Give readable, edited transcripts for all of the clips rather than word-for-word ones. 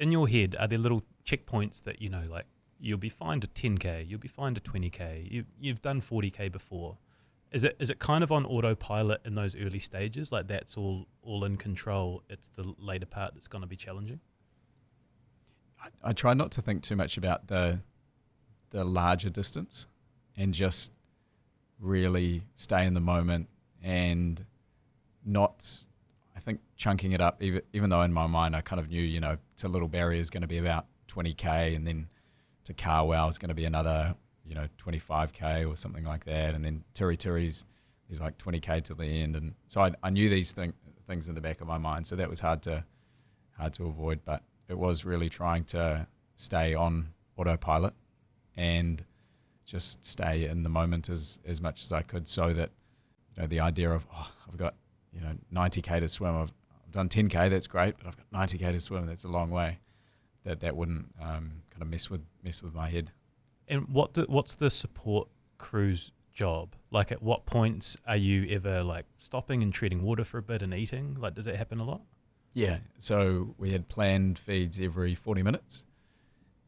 in your head, are there little checkpoints that, like you'll be fine to 10K, you'll be fine to 20K, you've done 40K before. Is it kind of on autopilot in those early stages? Like that's all in control. It's the later part that's going to be challenging. I try not to think too much about the larger distance and just really stay in the moment and not, I think, chunking it up, even though in my mind I kind of knew, to Little Barrier is going to be about 20K, and then to Carwell is going to be another, 25K or something like that, and then Tiri's is like 20K to the end, and so I knew these things in the back of my mind, so that was hard to avoid, but it was really trying to stay on autopilot and just stay in the moment as much as I could, so that the idea of I've got 90K to swim, I've done 10K, that's great, but I've got 90K to swim, that's a long way, that wouldn't kind of mess with my head. And what's the support crew's job? Like, at what points are you ever like stopping and treating water for a bit and eating? Like, does that happen a lot? Yeah, so we had planned feeds every 40 minutes,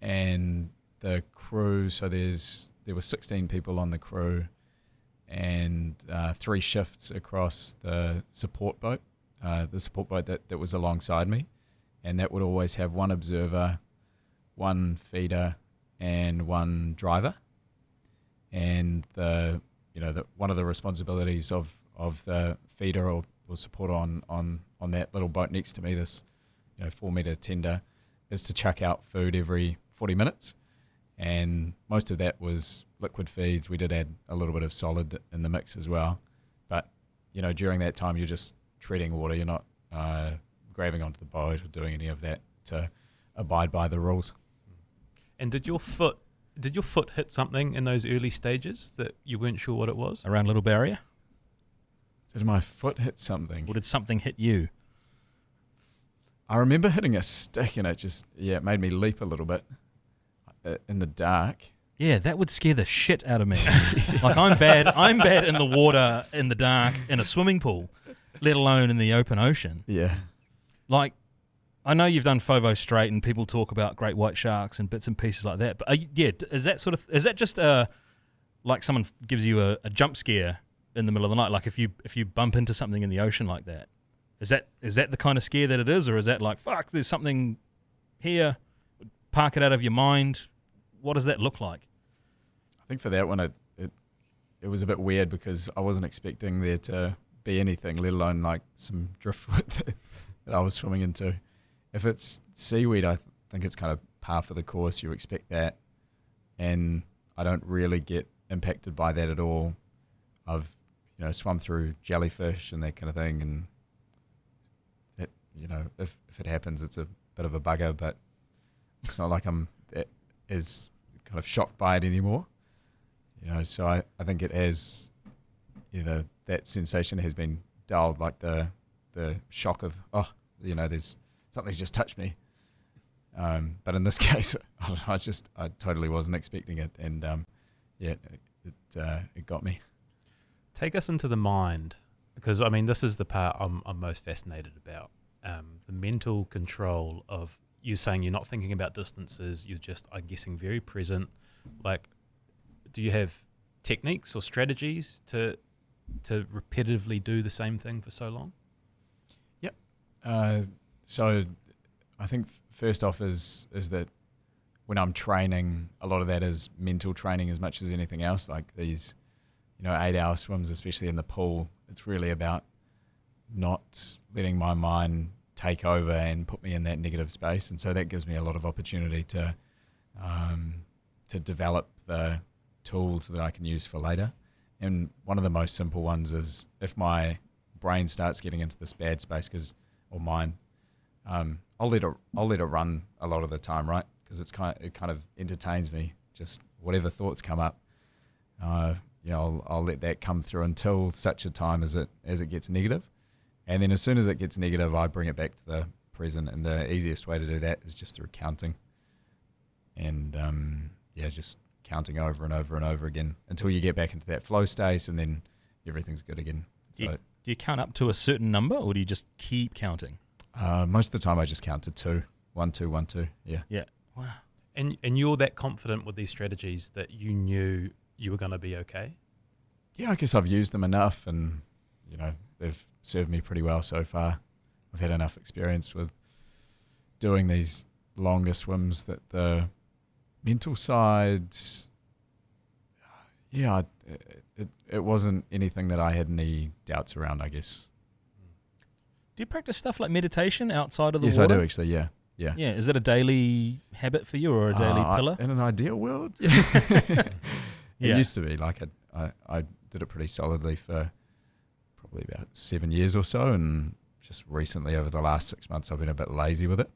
and the crew, so there were 16 people on the crew, and 3 shifts across the support boat that was alongside me, and that would always have 1 observer, 1 feeder, and 1 driver. And one of the responsibilities of the feeder or support on that little boat next to me, this 4-meter tender, is to chuck out food every 40 minutes. And most of that was liquid feeds. We did add a little bit of solid in the mix as well. But, during that time, you're just treading water. You're not grabbing onto the boat or doing any of that to abide by the rules. And did your foot hit something in those early stages that you weren't sure what it was? Around Little Barrier? Did my foot hit something? Or did something hit you? I remember hitting a stick, and it made me leap a little bit in the dark. Yeah, that would scare the shit out of me. Like, I'm bad in the water, in the dark, in a swimming pool, let alone in the open ocean. Yeah. Like, I know you've done FOVO straight, and people talk about great white sharks and bits and pieces like that. But is that just like someone gives you a jump scare in the middle of the night? Like if you bump into something in the ocean like that, is that the kind of scare that it is, or is that like, fuck, there's something here, park it out of your mind? What does that look like? I think for that one, it was a bit weird because I wasn't expecting there to be anything, let alone like some driftwood that I was swimming into. If it's seaweed, I think it's kind of par for the course. You expect that, and I don't really get impacted by that at all. I've swum through jellyfish and that kind of thing, and that if it happens, it's a bit of a bugger, but it's not like I'm as kind of shocked by it anymore. So I think it has, that sensation has been dulled, like the shock of there's something's just touched me. But in this case, I totally wasn't expecting it, and it got me. Take us into the mind, because this is the part I'm most fascinated about. The mental control of you saying you're not thinking about distances, you're just, I'm guessing, very present. Like, do you have techniques or strategies to repetitively do the same thing for so long? Yep. So I think first off is that when I'm training, a lot of that is mental training as much as anything else. Like these, 8-hour swims, especially in the pool, it's really about not letting my mind take over and put me in that negative space. And so that gives me a lot of opportunity to develop the tools that I can use for later. And one of the most simple ones is if my brain starts getting into this bad space, or mine, I'll let it run a lot of the time, right? Because it kind of entertains me. Just whatever thoughts come up, I'll let that come through until such a time as it gets negative, and then as soon as it gets negative, I bring it back to the present. And the easiest way to do that is just through counting, and just counting over and over and over again until you get back into that flow state, and then everything's good again. So, do you count up to a certain number, or do you just keep counting? Most of the time I just count to 2. 1-2, 1-2. Yeah. Yeah. Wow. And you're that confident with these strategies that you knew you were going to be okay? Yeah, I guess I've used them enough, and they've served me pretty well so far. I've had enough experience with doing these longer swims that the mental side, it wasn't anything that I had any doubts around, I guess. Do you practice stuff like meditation outside of the Yes, water? I do actually. Yeah. Yeah. Is that a daily habit for you or a daily pillar? In an ideal world, it Yeah. used to be. Like I did it pretty solidly for probably about 7 years or so, and just recently over the last 6 months I've been a bit lazy with it.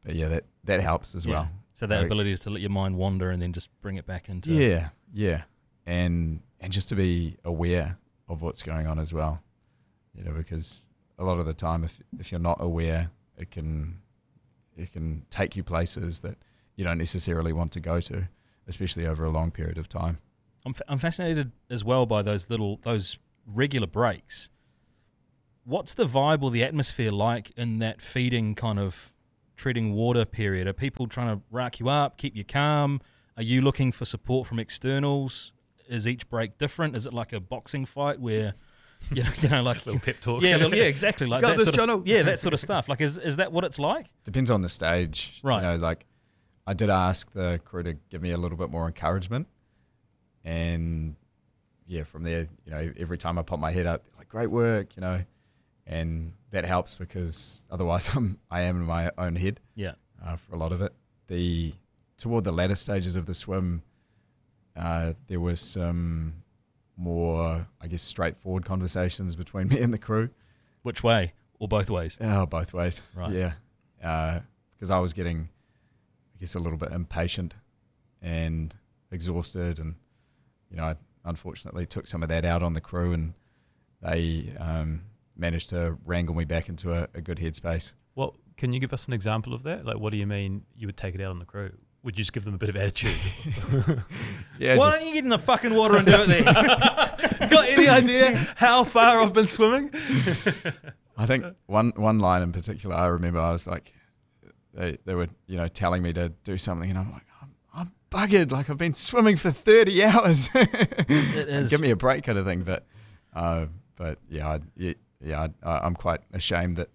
But yeah, that helps as well. So that ability to let your mind wander and then just bring it back into... Yeah. And just to be aware of what's going on as well. Because a lot of the time if you're not aware, it can take you places that you don't necessarily want to go to, especially over a long period of time. I'm fascinated as well by those regular breaks. What's the vibe or the atmosphere like in that feeding kind of treading water period? Are people trying to rack you up, keep you calm? Are you looking for support from externals? Is each break different? Is it like a boxing fight where, like a little pep talk? Yeah, exactly. Like Got that this, sort of, Jono. yeah, that sort of stuff. Like, is that what it's like? Depends on the stage. Right. Like I did ask the crew to give me a little bit more encouragement. And yeah, from there, every time I pop my head up, like, great work, and that helps because otherwise I am in my own head. Yeah. For a lot of it. Toward the latter stages of the swim, there was some more, I guess, straightforward conversations between me and the crew. Which way? Or both ways? Oh, both ways. Right. Yeah. Because I was getting, I guess, a little bit impatient and exhausted, and I unfortunately took some of that out on the crew, and they managed to wrangle me back into a good headspace. Well, can you give us an example of that? Like, what do you mean you would take it out on the crew? Would you just give them a bit of attitude? Yeah. Why don't you get in the fucking water and do it then? Got any idea how far I've been swimming? I think one line in particular, I remember I was like, they were, telling me to do something, and I'm like, I'm buggered. Like, I've been swimming for 30 hours. It is. Give me a break, kind of thing. But yeah, I'm quite ashamed that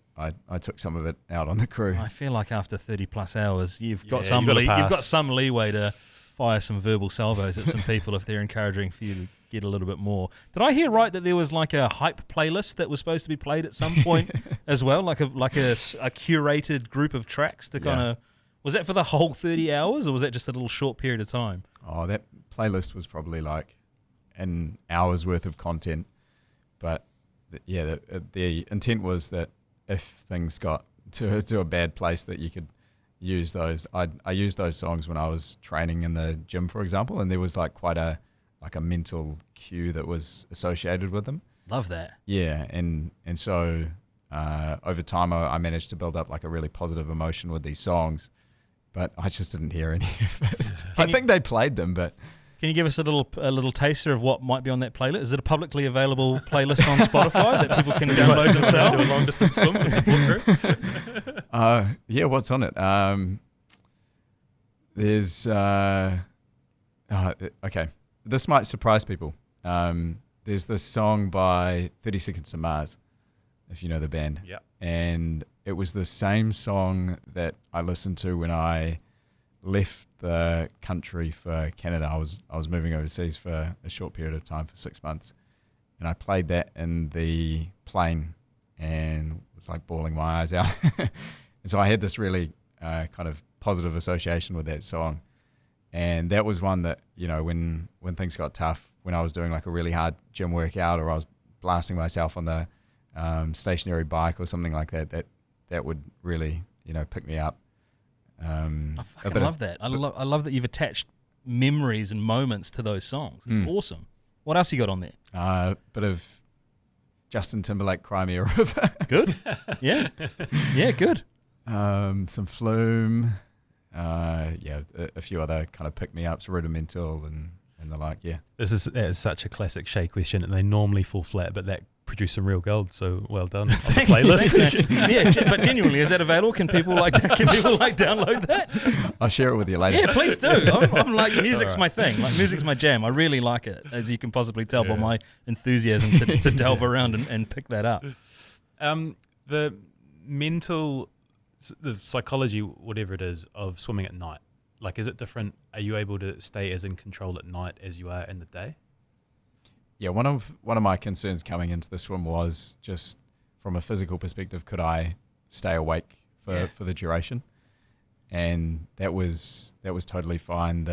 I took some of it out on the crew. I feel like after 30 plus hours, you've got you've got some leeway to fire some verbal salvos at some people if they're encouraging for you to get a little bit more. Did I hear right that there was like a hype playlist that was supposed to be played at some point as well, like a curated group of tracks to kind of? Was that for the whole 30 hours, or was that just a little short period of time? Oh, that playlist was probably like an hour's worth of content, but the intent was that if things got to a bad place, that you could use those. I used those songs when I was training in the gym, for example, and there was like quite a mental cue that was associated with them. Love that. Yeah, and so over time I managed to build up like a really positive emotion with these songs, but I just didn't hear any of it. I think they played them, but... Can you give us a little taster of what might be on that playlist? Is it a publicly available playlist on Spotify that people can download themselves? Do a long distance swim with support crew? Yeah, what's on it? There's okay. This might surprise people. There's this song by 30 Seconds to Mars, if you know the band. Yeah. And it was the same song that I listened to when I left the country for Canada. I was moving overseas for a short period of time, for 6 months, and I played that in the plane and was like bawling my eyes out. And so I had this really kind of positive association with that song, and that was one that, when things got tough, when I was doing like a really hard gym workout, or I was blasting myself on the stationary bike or something like that would really pick me up. I fucking love that. I love that you've attached memories and moments to those songs. It's awesome. What else you got on there? Bit of Justin Timberlake, Cry Me a River. Good. Yeah, good. Some Flume. A few other kind of pick-me-ups, Rudimental and the like. Yeah. That is such a classic Shay question, and they normally fall flat, but that produce some real gold. So well done. On the Thanks, playlist. man. Yeah, but genuinely, is that available? Can people download that? I'll share it with you later. Yeah, please do. I'm like, music's my thing. Like, music's my jam. I really like it, as you can possibly tell by my enthusiasm to delve around and pick that up. The mental, the psychology, whatever it is, of swimming at night. Like, is it different? Are you able to stay as in control at night as you are in the day? Yeah, one of my concerns coming into the swim was just from a physical perspective, could I stay awake for the duration? And that was totally fine.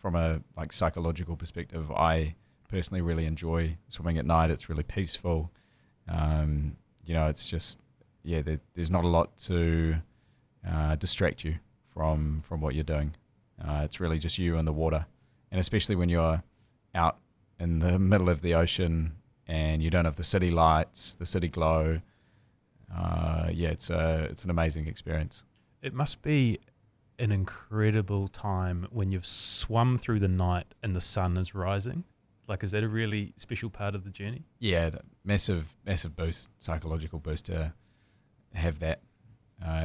From a like psychological perspective, I personally really enjoy swimming at night. It's really peaceful. It's just there's not a lot to distract you from what you're doing. It's really just you and the water, and especially when you're out in the middle of the ocean and you don't have the city lights, the city glow. It's an amazing experience. It must be an incredible time when you've swum through the night and the sun is rising. Like, is that a really special part of the journey? Yeah, massive boost, psychological boost to have that.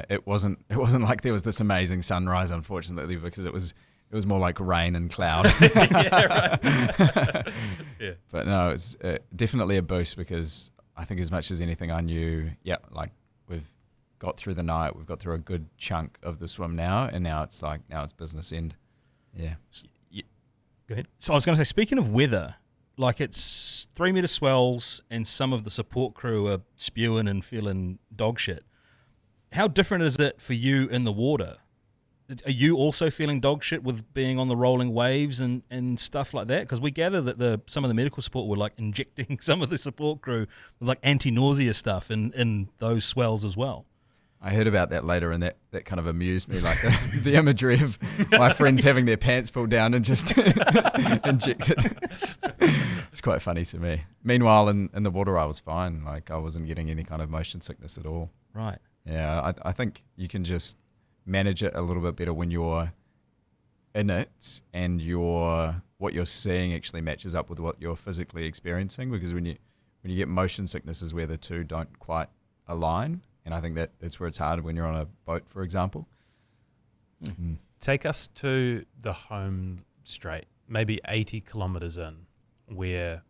It wasn't like there was this amazing sunrise, unfortunately, because it was more like rain and cloud. Yeah, right. Yeah. But no, it's definitely a boost, because I think as much as anything I knew, we've got through the night, we've got through a good chunk of the swim now, and now it's business end. Yeah. Go ahead. So I was going to say, speaking of weather, like, it's 3 meter swells and some of the support crew are spewing and feeling dog shit. How different is it for you in the water? Are you also feeling dog shit with being on the rolling waves and stuff like that? Because we gather that some of the medical support were like injecting some of the support crew with like anti-nausea stuff in those swells as well. I heard about that later, and that kind of amused me, like the imagery of my friends having their pants pulled down and just injected. It's quite funny to me. Meanwhile, in the water, I was fine. Like, I wasn't getting any kind of motion sickness at all. Right. Yeah, I think you can just manage it a little bit better when you're in it, and what you're seeing actually matches up with what you're physically experiencing, because when you get motion sickness is where the two don't quite align. And I think that's where it's hard when you're on a boat, for example. Mm-hmm. Take us to the home straight, maybe 80 kilometers in, where,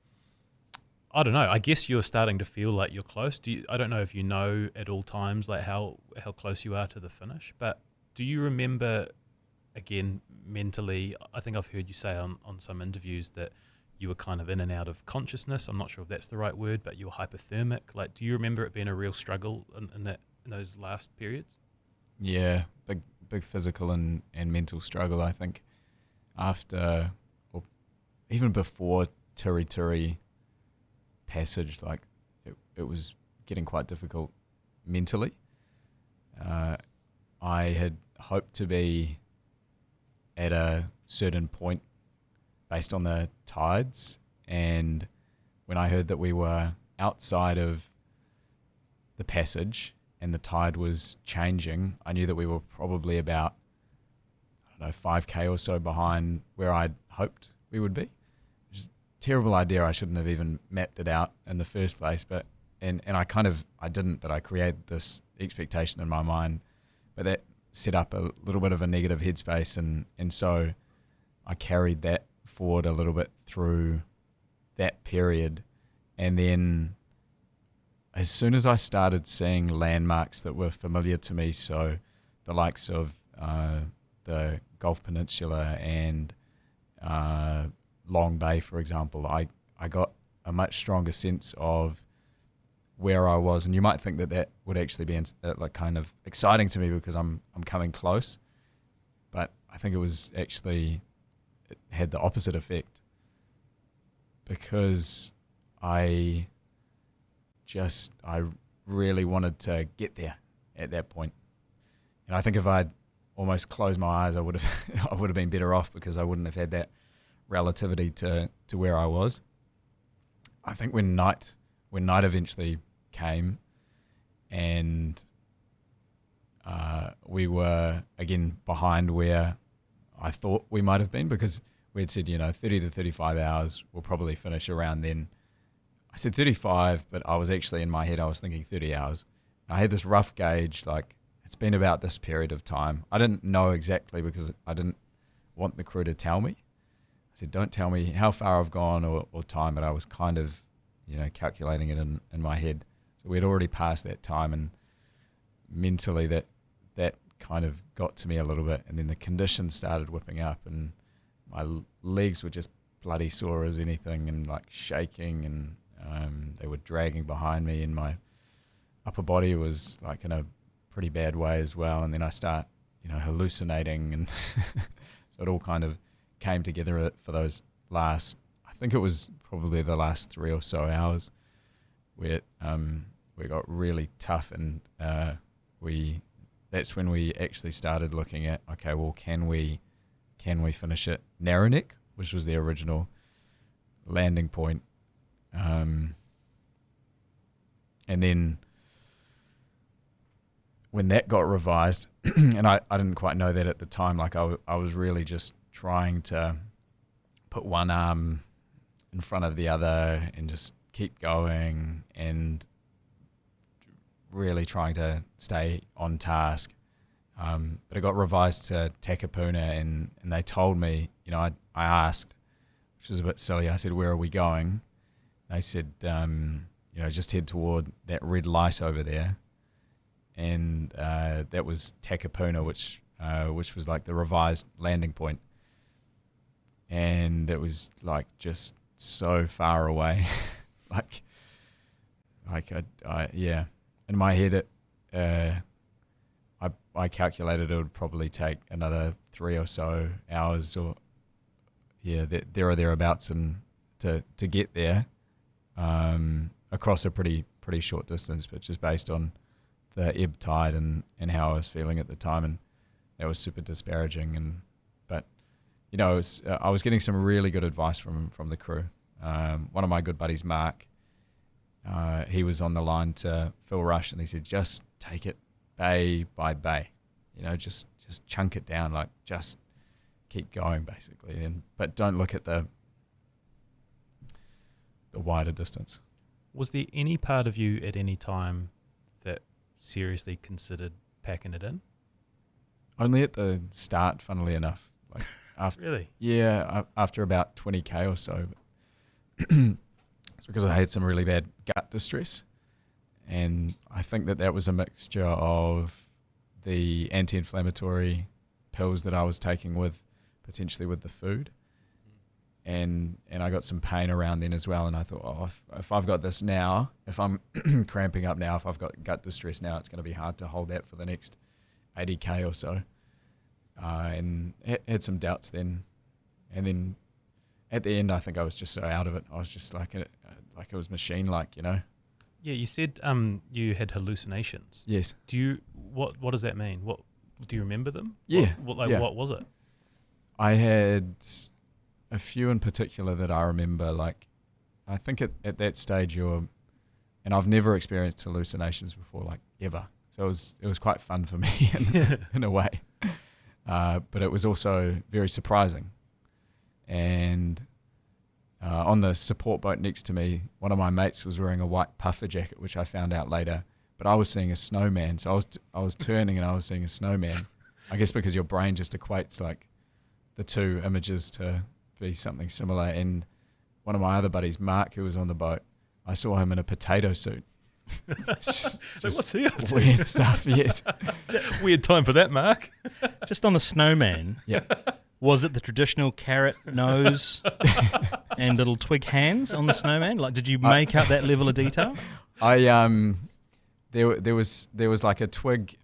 I don't know, I guess you're starting to feel like you're close. I don't know if you know at all times like how close you are to the finish, but do you remember, again, mentally, I think I've heard you say on some interviews that you were kind of in and out of consciousness. I'm not sure if that's the right word, but you were hypothermic. Like, do you remember it being a real struggle in those last periods? Yeah, big physical and mental struggle, I think. After, or even before Tiri passage, like it was getting quite difficult mentally. I had hoped to be at a certain point based on the tides, and when I heard that we were outside of the passage and the tide was changing, I knew that we were probably about, 5k or so behind where I'd hoped we would be. Which is a terrible idea. I shouldn't have even mapped it out in the first place, but and I didn't, but I created this expectation in my mind, but that set up a little bit of a negative headspace, and so I carried that forward a little bit through that period. And then as soon as I started seeing landmarks that were familiar to me, so the likes of the Gulf Peninsula and Long Bay, for example, I got a much stronger sense of where I was. And you might think that would actually be like kind of exciting to me because I'm coming close, but I think it was actually, it had the opposite effect, because I really wanted to get there at that point. And I think if I'd almost closed my eyes, I would have been better off, because I wouldn't have had that relativity to where I was. I think when night eventually came, and we were again behind where I thought we might have been, because we had said 30 to 35 hours, we'll probably finish around then. I said 35, but I was actually in my head, I was thinking 30 hours. I had this rough gauge, like it's been about this period of time. I didn't know exactly because I didn't want the crew to tell me. I said, don't tell me how far I've gone or time, but I was kind of, calculating it in my head. So we'd already passed that time, and mentally that kind of got to me a little bit. And then the conditions started whipping up, and my legs were just bloody sore as anything, and like shaking, and they were dragging behind me, and my upper body was like in a pretty bad way as well. And then I start, hallucinating, and so it all kind of came together for those last, I think it was probably the last 3 or so hours where we got really tough, and that's when we actually started looking at, okay, well, can we finish it Narrowneck, which was the original landing point, and then when that got revised, and I didn't quite know that at the time, like I was really just trying to put one arm in front of the other and just keep going, and really trying to stay on task. But it got revised to Takapuna, and they told me, I asked, which was a bit silly. I said, where are we going? They said, just head toward that red light over there. And that was Takapuna, which was like the revised landing point. And it was like just so far away. Yeah. In my head, I calculated it would probably take another 3 or so hours, or there or thereabouts, and to get there across a pretty short distance, but just based on the ebb tide and how I was feeling at the time, and that was super disparaging. But I was getting some really good advice from the crew. One of my good buddies, Mark, he was on the line to Phil Rush, and he said, just take it bay by bay, just chunk it down, like just keep going basically, but don't look at the wider distance. Was there any part of you at any time that seriously considered packing it in? Only at the start, funnily enough. Like after, really? Yeah, after about 20k or so. It's because I had some really bad gut distress, and I think that was a mixture of the anti-inflammatory pills that I was taking potentially with the food, and I got some pain around then as well. And I thought, if I've got this now, if I'm cramping up now, if I've got gut distress now, it's going to be hard to hold that for the next 80k or so. And had some doubts then, and then at the end, I think I was just so out of it. I was just like it was machine-like, Yeah, you said you had hallucinations. Yes. What does that mean? What do you remember them? Yeah. What was it? I had a few in particular that I remember. Like, I think at that stage and I've never experienced hallucinations before, like ever. So it was quite fun for me in a way, but it was also very surprising. And on the support boat next to me, one of my mates was wearing a white puffer jacket, which I found out later. But I was seeing a snowman, so I was turning and I was seeing a snowman. I guess because your brain just equates like the two images to be something similar. And one of my other buddies, Mark, who was on the boat, I saw him in a potato suit. So what's he up to? Weird stuff, yes. Weird time for that, Mark. Just on the snowman. Yeah. Was it the traditional carrot nose and little twig hands on the snowman? Like, did you make out that level of detail? There was like a twig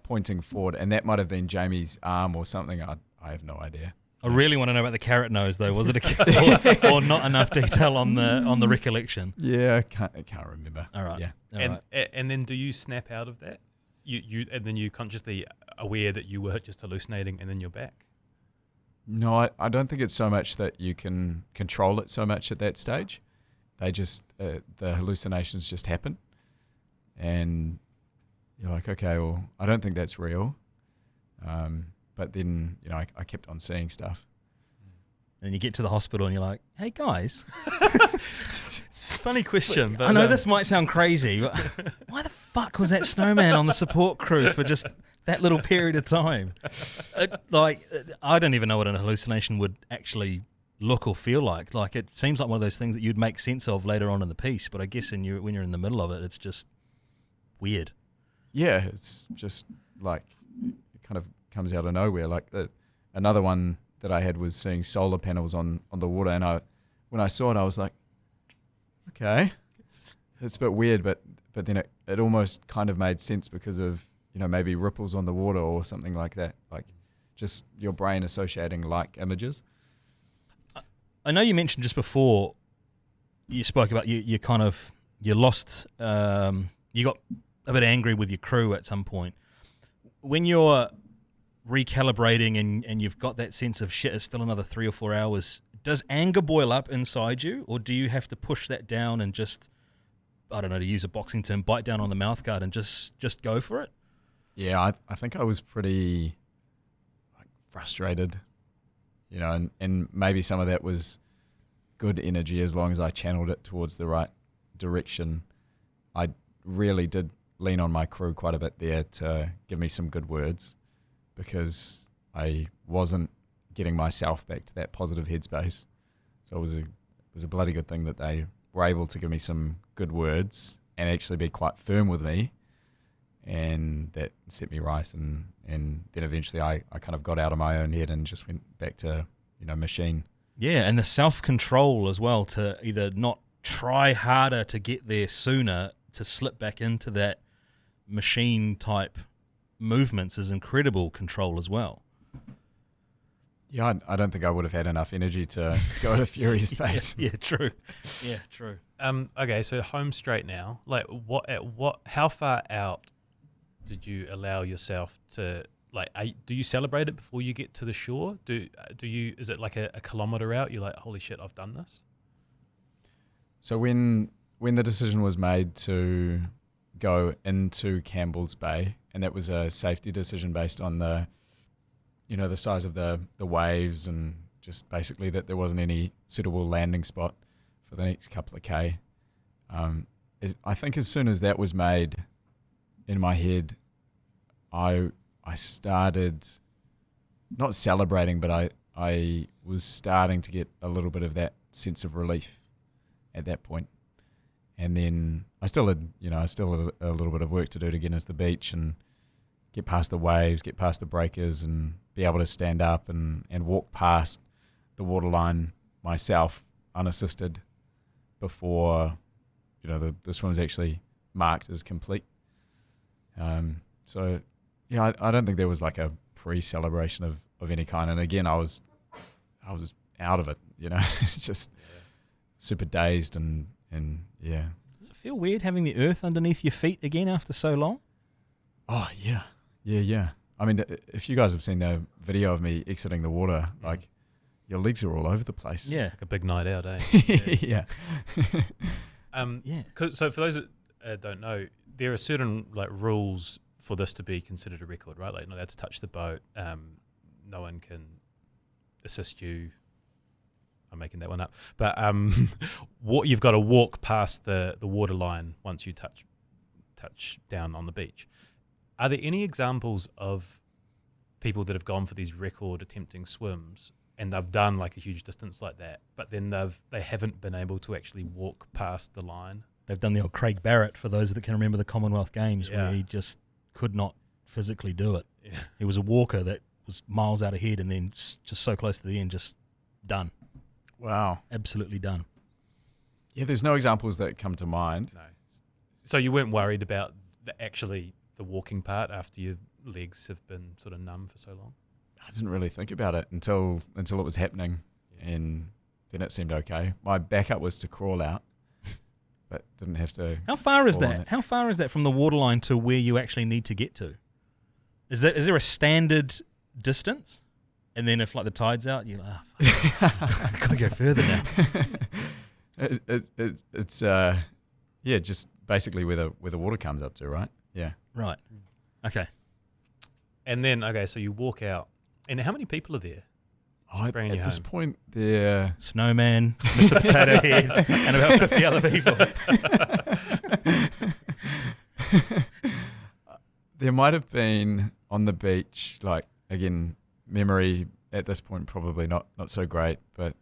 pointing forward, and that might have been Jamie's arm or something. I have no idea. I really want to know about the carrot nose, though. Was it a or not enough detail on the recollection? Yeah, I can't remember. All right. Yeah. And then do you snap out of that? You and then you consciously aware that you were just hallucinating, and then you're back. No, I don't think it's so much that you can control it so much at that stage. They just the hallucinations just happen, and you're like, okay, well, I don't think that's real. But then I kept on seeing stuff. And you get to the hospital and you're like, hey, guys. Funny question. But I know this might sound crazy, but why the fuck was that snowman on the support crew for just that little period of time? I don't even know what an hallucination would actually look or feel like. Like, it seems like one of those things that you'd make sense of later on in the piece, but I guess when you're in the middle of it, it's just weird. Yeah, it's just like it kind of comes out of nowhere. Like another one that I had was seeing solar panels on the water, and when I saw it, I was like, okay, it's a bit weird, but then it almost kind of made sense because of, you know, maybe ripples on the water or something like that, like just your brain associating like images. I know you mentioned just before you spoke about you lost, you got a bit angry with your crew at some point. When you're recalibrating and you've got that sense of shit, it's still another 3 or 4 hours, does anger boil up inside you, or do you have to push that down and just, I don't know, to use a boxing term, bite down on the mouth guard and just go for it? Yeah, I think I was pretty frustrated, you know, and maybe some of that was good energy as long as I channeled it towards the right direction. I really did lean on my crew quite a bit there to give me some good words, because I wasn't getting myself back to that positive headspace. So it was a bloody good thing that they were able to give me some good words and actually be quite firm with me, and that set me right. And then eventually I kind of got out of my own head and just went back to, you know, machine. Yeah, and the self-control as well, to either not try harder to get there sooner, to slip back into that machine type movements is incredible control as well. Yeah, I don't think I would have had enough energy to go at a furious pace. Yeah, true. Yeah, true. Okay, so home straight now. Like, how far out did you allow yourself to, like, do you celebrate it before you get to the shore? Do you, is it like a kilometre out? You're like, holy shit, I've done this? So when the decision was made to go into Campbell's Bay, and that was a safety decision based on the size of the waves, and just basically that there wasn't any suitable landing spot for the next couple of K. I think as soon as that was made in my head, I started not celebrating, but I was starting to get a little bit of that sense of relief at that point. And then I still had a little bit of work to do to get into the beach and get past the waves, get past the breakers, and be able to stand up and walk past the waterline myself unassisted before, you know, the swim was actually marked as complete. So yeah, I don't think there was like a pre-celebration of any kind. And again, I was out of it, you know, it's just super dazed and yeah. Does it feel weird having the earth underneath your feet again after so long? Oh yeah. I mean, if you guys have seen the video of me exiting the water, like, your legs are all over the place. Yeah, like a big night out, eh? Yeah. So for those that don't know, there are certain like rules for this to be considered a record, right? Like, not allowed to touch the boat. No one can assist you. I'm making that one up, but you've got to walk past the water line once you touch down on the beach. Are there any examples of people that have gone for these record attempting swims and they've done like a huge distance like that, but then they haven't been able to actually walk past the line? They've done the old Craig Barrett, for those that can remember the Commonwealth Games, where he just could not physically do it. Yeah. He was a walker that was miles out ahead and then just so close to the end, just done. Wow. Absolutely done. Yeah, there's no examples that come to mind. No. So you weren't worried about the walking part after your legs have been sort of numb for so long? I didn't really think about it until it was happening, and then it seemed okay. My backup was to crawl out, but didn't have to. How far is that? How far is that from the waterline to where you actually need to get to? Is there a standard distance? And then if like the tide's out, you're like, oh, fuck. I've got to go further now. It's just basically where the water comes up to, right? Yeah. Right. Okay. And then, so you walk out. And how many people are there? bringing you At this home? point, they're Snowman, Mr. Potato Head, and about 50 other people. there might have been on the beach, like, again, memory at this point probably not so great, but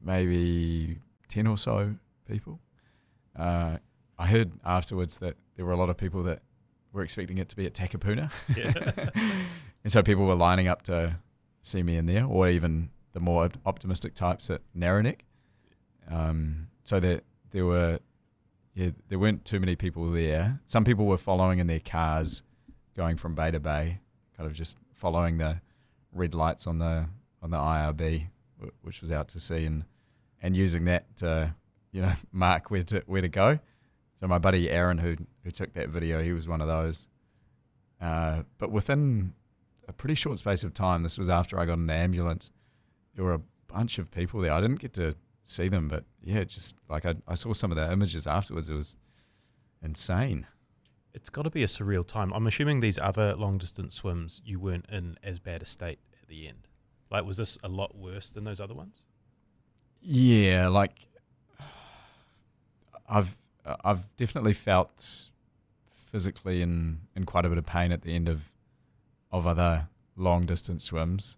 maybe 10 or so people. I heard afterwards that there were a lot of people that were expecting it to be at Takapuna. Yeah. And so people were lining up to see me in there, or even the more optimistic types at Narrowneck. So there weren't too many people there. Some people were following in their cars, going from bay to bay, kind of just following the red lights on the IRB, which was out to sea, and using that to mark where to go. So my buddy Aaron, who took that video, he was one of those. But within a pretty short space of time, this was after I got in the ambulance, there were a bunch of people there. I didn't get to see them, but yeah, just like I saw some of the images afterwards. It was insane. It's got to be a surreal time. I'm assuming these other long distance swims, you weren't in as bad a state at the end. Like, was this a lot worse than those other ones? Yeah, like I've definitely felt physically in quite a bit of pain at the end of other long distance swims.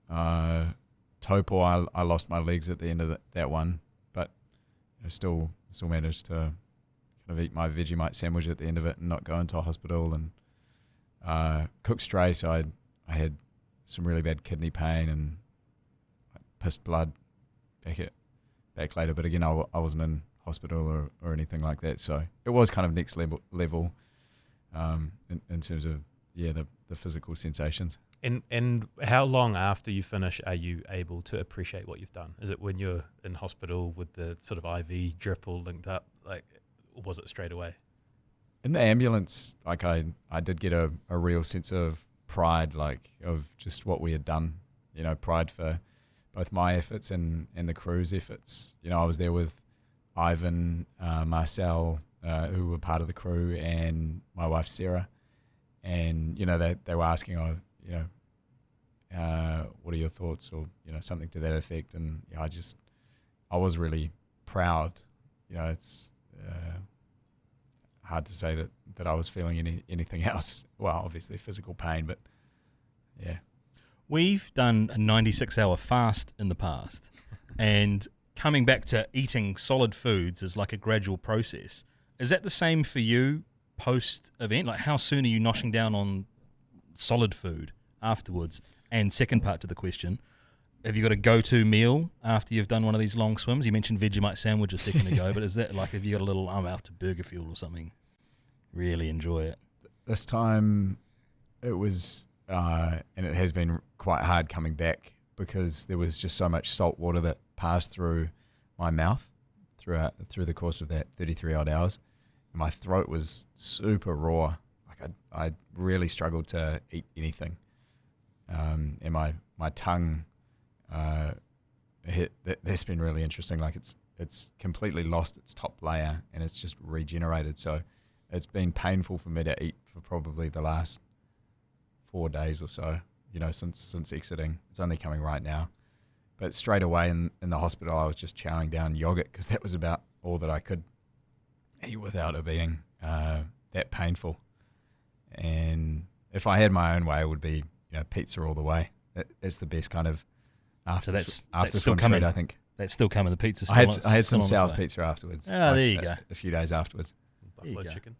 Taupo, I lost my legs at the end of that one, but still managed to kind of eat my Vegemite sandwich at the end of it and not go into a hospital. And Cook Strait, I had some really bad kidney pain and pissed blood back later, but again, I wasn't in hospital or anything like that, so it was kind of next level in terms of the physical sensations. And how long after you finish are you able to appreciate what you've done? Is it when you're in hospital with the sort of IV drip all linked up, like, or was it straight away? In the ambulance, like I did get a real sense of pride, like of just what we had done, pride for both my efforts and the crew's efforts. I was there with Ivan, Marcel, who were part of the crew, and my wife Sarah, and they were asking, what are your thoughts, or something to that effect, and I was really proud. It's hard to say that I was feeling anything else. Well, obviously physical pain, but yeah. We've done a 96-hour fast in the past, and coming back to eating solid foods is like a gradual process. Is that the same for you post-event? Like, how soon are you noshing down on solid food afterwards? And second part to the question, have you got a go-to meal after you've done one of these long swims? You mentioned Vegemite sandwich a second ago, but is that like, have you got a little, I'm out to Burger Fuel or something? Really enjoy it. This time it was, and it has been quite hard coming back because there was just so much salt water that passed through my mouth through the course of that 33 odd hours. And my throat was super raw. Like I really struggled to eat anything. And my tongue, that's been really interesting. Like it's completely lost its top layer and it's just regenerated. So it's been painful for me to eat for probably the last 4 days or so, since exiting. It's only coming right now. But straight away in the hospital, I was just chowing down yogurt because that was about all that I could eat without it being that painful. And if I had my own way, it would be pizza all the way. It's the best kind of after that's after still swim coming. treat, I think. That's still coming. The pizza. I had some Sal's pizza afterwards. Ah, there you go. A few days afterwards. Buffalo go. chicken.